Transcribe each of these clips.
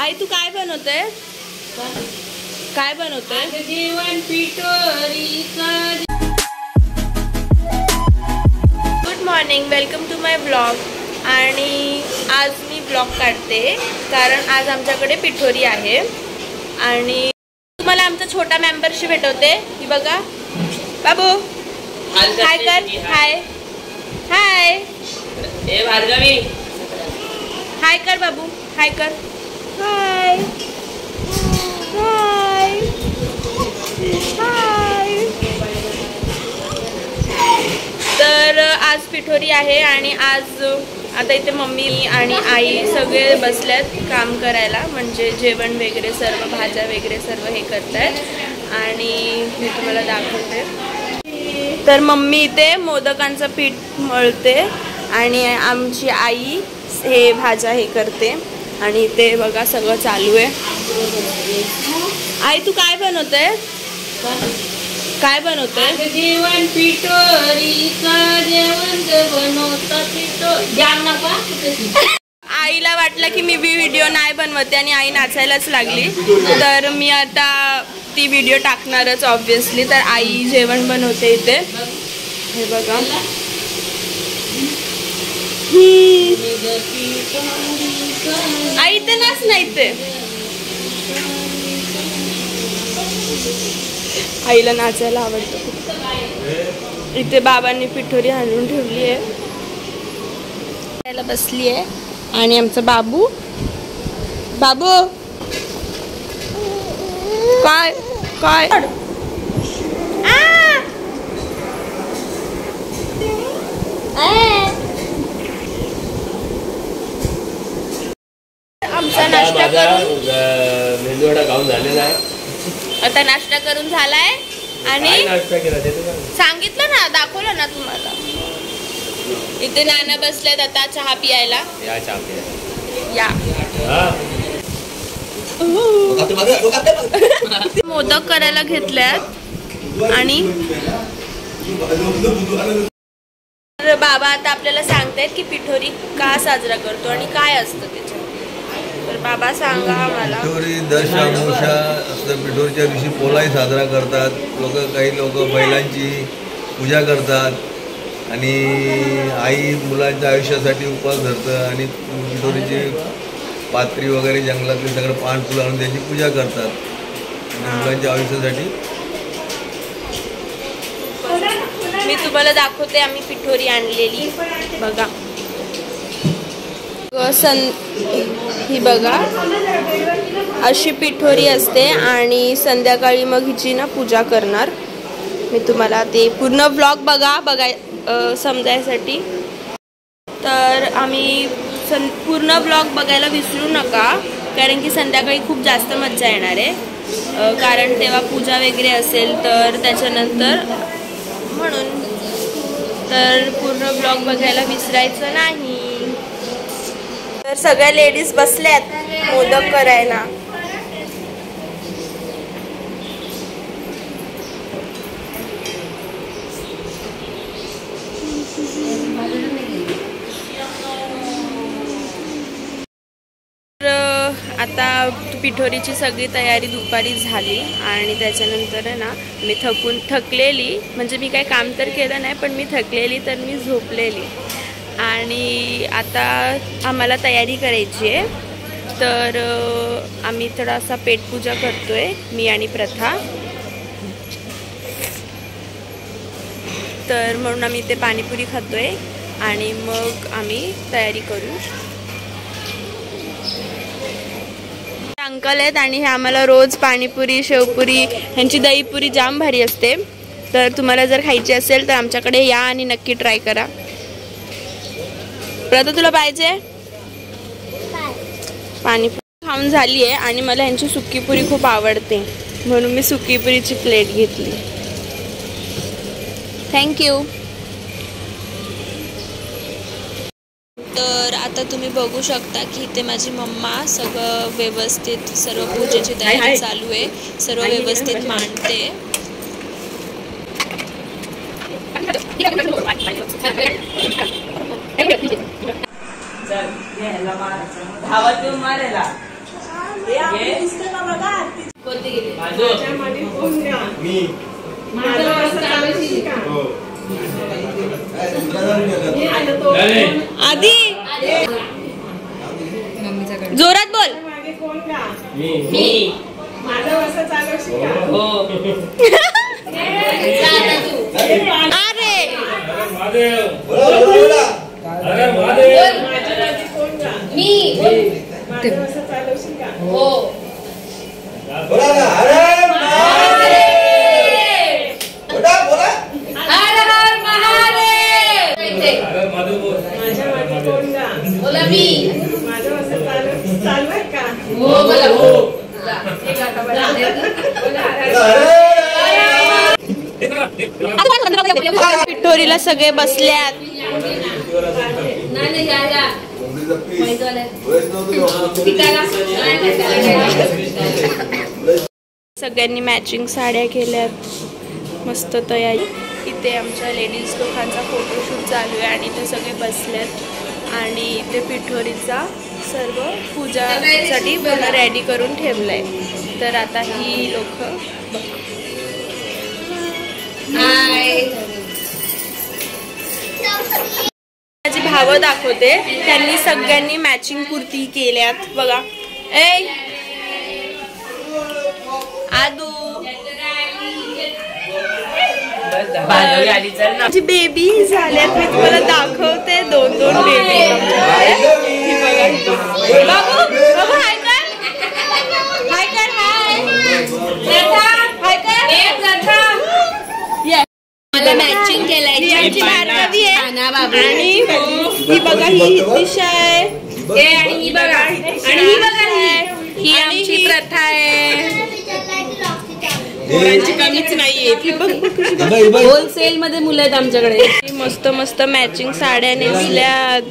आई तू काय बनवते? काय बनवते? जेवण पिठोरीचा. Good morning, welcome to my blog. आणि आज मी ब्लॉग काढते कारण आज आमच्याकडे पिठोरी आहे आणि तुम्हाला आमचा छोटा मेंबरशिप भेटवते. ही बघा बाबू, हाय कर. हाय हाय ए भार्गवी, हाय कर बाबू, हाय कर. हाय हाय हाय. तर आज पिठोरी आहे आणि आज आता इथे मम्मी आणि आई सगळे बसल्यात काम करायला, म्हणजे जेवण वगैरे सर्व, भाज्या वगैरे सर्व हे करतायत आणि मी तुम्हाला दाखवते. तर मम्मी इथे मोदकांचं पीठ मळते आणि आमची आई हे भाज्या हे करते आणि इथे बघा सगळं चालू आहे. आई तू काय बनवते? काय बनवते? जेवण पिठोरीचा. जेवण बनवता आईला वाटलं की मी व्हिडिओ नाही बनवते आणि आई नाचायलाच लागली, तर मी आता ती व्हिडिओ टाकणारच ऑब्विसली. तर आई जेवण बनवते इथे, हे बघा. आई ते नाच नाही ते, आईला नाचायला आवडतं खूप. इथे बाबांनी पिठोरी आणून ठेवली आहे, बसली आहे. आणि आमचा बाबू, बाबू काय काय आमचा नाश्ता करून मेंदूवडा खाऊन झालेला आहे. आता नाश्ता करून झालाय आणि नाश्ता केला ते सांगितलं ना, दाखवलं ना तुम्हाला. इथे नाना बसलेत आता चहा पियायला. या चहा पियायला या. मोदक करायला घेतल्यात आणि बाबा आता आपल्याला सांगतायत की पिठोरी का साजरा करतो आणि काय असतं त्याच्यात. तर बाबा सांगा आम्हाला. पिठोरी दशामुषा असतं. पिठोरीच्या दिवशी पोळाही साजरा करतात लोक. काही लोक बैलांची पूजा करतात आणि आई मुलांच्या आयुष्यासाठी उपवास धरतं आणि पिठोरीची पात्री वगैरे जंगलातले सगळं पान फुलं आणून त्याची पूजा करतात आणि मुलांच्या आयुष्यासाठी. मी तुम्हाला दाखवते आम्ही पिठोरी आणलेली बघा. ही बघा अशी पिठोरी असते आणि संध्याकाळी मग हिची ना पूजा करणार. मी तुम्हाला ते पूर्ण ब्लॉग बघाय समजायसाठी. तर आम्ही पूर्ण ब्लॉग बघायला विसरू नका कारण की संध्याकाळी खूप जास्त मज्जा येणार आहे, कारण तेव्हा पूजा वगैरे असेल तर त्याच्यानंतर म्हणून. तर पूर्ण ब्लॉग बघायला विसरायचं नाही. तर सगळ्या लेडीज बसल्यात मोदक करायला. आता पिठोरीची सगळी तयारी दुपारी झाली आणि त्याच्यानंतर आहे ना मी थकलेली, म्हणजे मी काही काम तर केलं नाही पण मी थकलेली, तर मी झोपलेली. आणि आता आम्हाला तयारी करायची आहे. तर आम्ही थोडासा पेटपूजा करतोय मी आणि प्रथा. तर म्हणून आम्ही इथे पाणीपुरी खातोय आणि मग आम्ही तयारी करू. अंकल आहेत आणि हे आम्हाला रोज पाणीपुरी, शेवपुरी, ह्यांची दहीपुरी जाम भारी असते. तर तुम्हाला जर खायची असेल तर आमच्याकडे या आणि नक्की ट्राय करा. प्रथा तुला पाहिजे? पाणीपुरी खाऊन झाली आहे आणि मला ह्यांची सुकीपुरी खूप आवडते म्हणून मी सुकीपुरीची प्लेट घेतली. थँक्यू. तर आता तुम्ही बघू शकता की इथे माझी मम्मा सगळं व्यवस्थित, सर्व पूजेची तयारी चालू आहे, सर्व व्यवस्थित मांडते. धावत येऊन मारायला. आधी जोरात बोल. पिठोरीला सगळे बसल्यात. सगळ्यांनी मॅचिंग साड्या केल्यात. मस्त तयारी. इथे आमच्या लेडीज लोकांचा फोटोशूट चालू आहे आणि ते सगळे बसल्यात आणि इथे पिठोरीचा सर्व पूजासाठी पूर्ण रेडी करून ठेवलंय. तर आता ही लोक माझी भाव दाखवते. त्यांनी सगळ्यांनी मॅचिंग कुर्ती केल्यात बघा. आदू माझी बेबी झाल्यात. मी तुम्हाला दाखवते. दोन बेबी. बाबू बाबू हाय कर. हाय कर. हाय कर. मला मॅचिंग केलाय. आमची भार्गवी आहे आणि ही बघा ही दिशा आहे आणि ही बघा ही आमची प्रथा आहे. पोरांची कमीच नाहीये. होलसेल मध्ये मुलं आहेत आमच्याकडे. मस्त मस्त मॅचिंग साड्या नेसल्यात.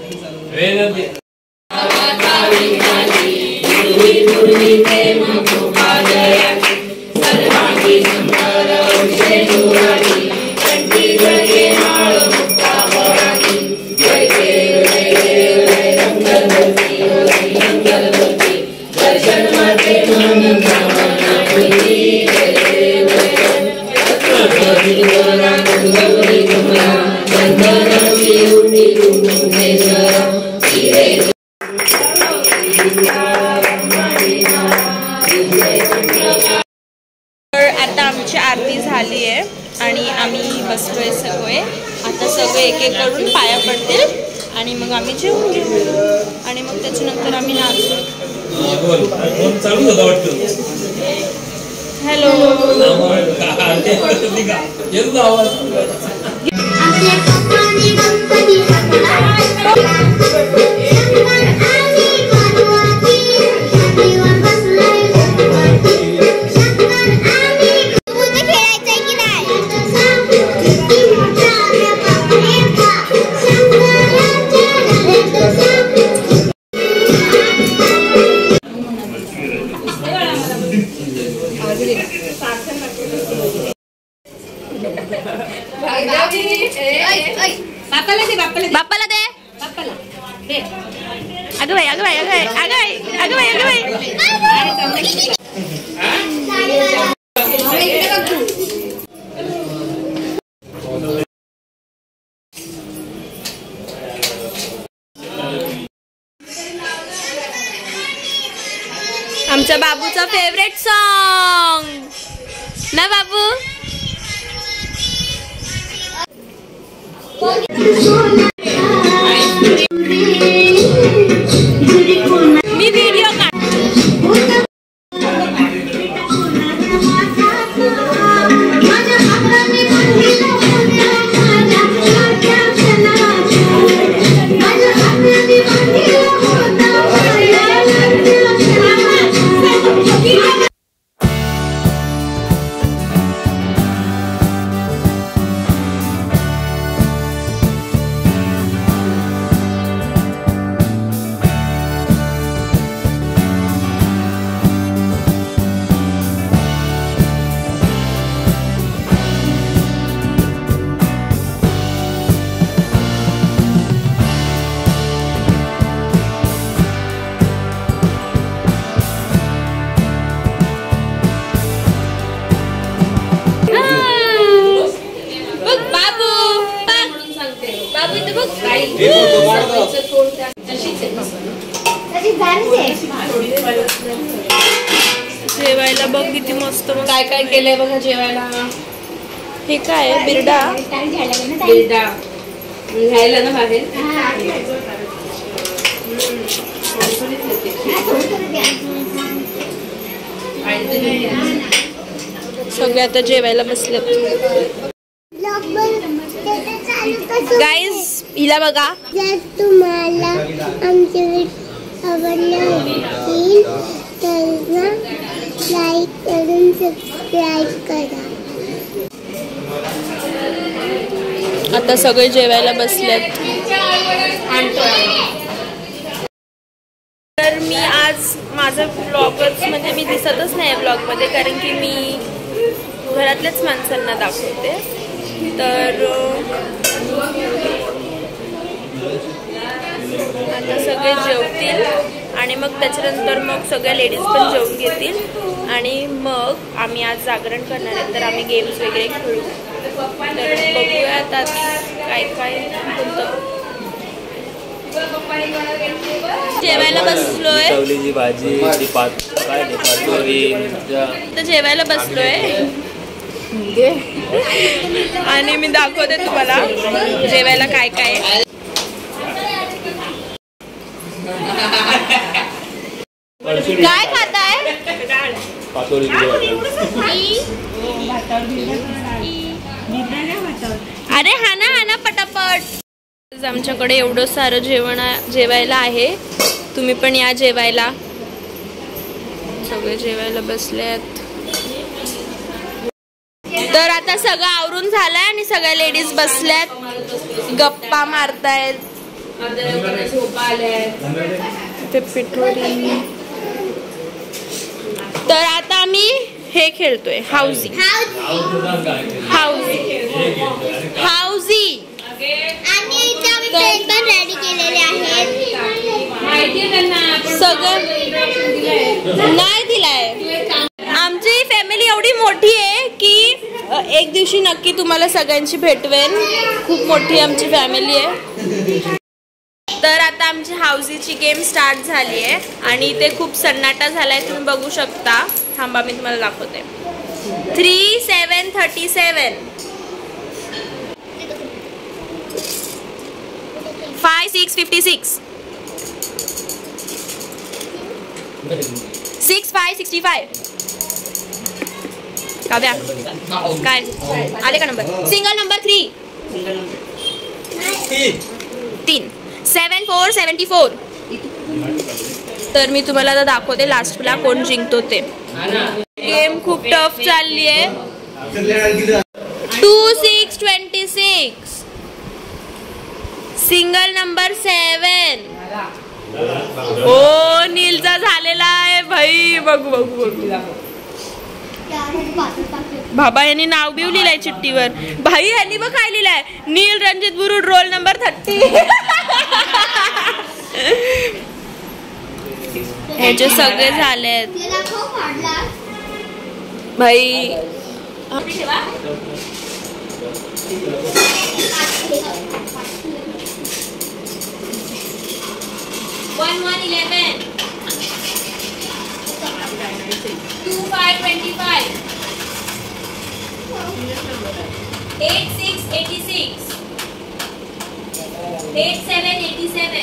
आता आमची आरती झाली आहे आणि आम्ही बसलोय सगळे. आता सगळे एक एक करून पाया पडतील आणि मग आम्ही जेवून घेऊ आणि मग त्याच्यानंतर आम्ही नाचू. हॅलो. बाप्पाला दे. अगं बाई अगं बाई अगं बाई अगं बाई अगं बाई अगं बाई. आमच्या बाबूचा फेवरेट सॉन्ग ना बाबू. मी व्हिडिओ जेवायला बघ किती मस्त काय काय केलंय बघा जेवायला. हे काय आहे? बिरडा बिरडा घ्यायला ना बाहेर. सगळे आता जेवायला बसले. गाईज हिला बघा. जर तुम्हाला आमचे आवडले असतील तर लाईक करून सबस्क्राईब करा. आता सगळे जेवायला बसलेत. तर मी आज माझं ब्लॉगच म्हणजे मी दिसतच नाही ब्लॉगमध्ये, कारण की मी घरातल्याच माणसांना दाखवते. तर आता सगळे जेवतील आणि मग त्याच्यानंतर मग सगळ्या लेडीज पण जेवून घेतील आणि मग आम्ही आज जागरण करणार आहे. तर आम्ही गेम्स वगैरे खेळू. तर बघूयात आज काय काय होतं. जेवायला बसलोय. चवलीची भाजी, पातोळी. तर जेवायला बसलोय आणि मी दाखवते तुम्हाला जेवायला काय काय आहे. काय खाताय? पातोळी. अरे हा ना पटापट. आमच्याकडे एवढं सारं जेवायला आहे. तुम्ही पण या जेवायला. सगळे जेवायला बसलेत. तर आता सगळं आवरून झालंय आणि सगळ्या लेडीज बसल्यात, गप्पा मारतायत. ते पिठोरी. तर आता आम्ही हे खेळतोय हाऊजी. रेडी केलेले आहेत. सगळं नाही दिलाय. आमची फॅमिली एवढी मोठी आहे की एक दिवशी नक्की तुम्हाला सगळ्यांची भेटवेन. खूप मोठी आमची फॅमिली आहे. तर आता आमची हाऊजीची गेम स्टार्ट झाली आहे आणि ते खूप सन्नाटा झालाय. तुम्ही बघू शकता. थांबा मी तुम्हाला दाखवते. 3 7 37 5 6 56 6 5 65. काव्या काय आले का नंबर? Single number 3 7 4 74. तर मी तुम्हाला आता दाखवते लास्टला कोण जिंकतो ते. गेम खूप टफ चालली आहे. 2 6 26. Single number 7. हो नीलचा झालेला आहे भाई. बघू बाबा यांनी नाव बिव लिहिलंय चिठ्ठीवर. भाई यांनी बघ काय लिहिलंय. नील रणजित बुरुड रोल नंबर 30. ह्याचे सगळे झालेत भाई. 1 1 11 2 5 25 8 6 86 8 7 87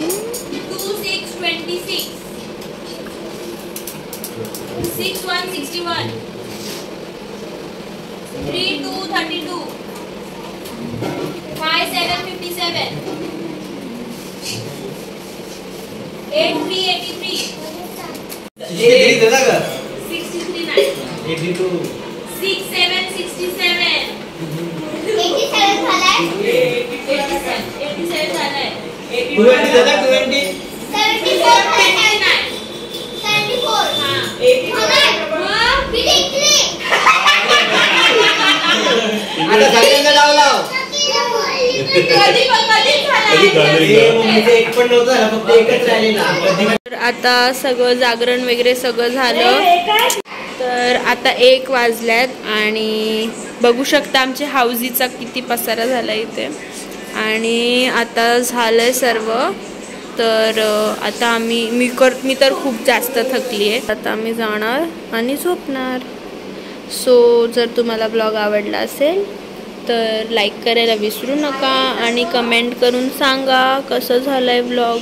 2 6 26 6 1 61 3 2 32 5 7 57 8 3 83 63 9 82 6 7 67 87 झालाय. 87 झालाय. 74 झालाय. 74 हां 84 मग मी जिंकली. आता सगळ्यांना लाव. एक पण नव्हतं, फक्त एकच राहिलेला. आता सगळं जागरण वगैरे सगळं झालं. तर आता 1 वाजल्यात आणि बघू शकता आमच्या हाऊजीचा किती पसारा झाला इथे. आणि आता झालंय सर्व तर आता मी तर खूप जास्त थकली आहे. आता आम्ही जाणार आणि झोपणार. सो जर तुम्हाला ब्लॉग आवडला असेल तर लाईक करायला विसरू नका आणि कमेंट करून सांगा कसं झालं आहे ब्लॉग.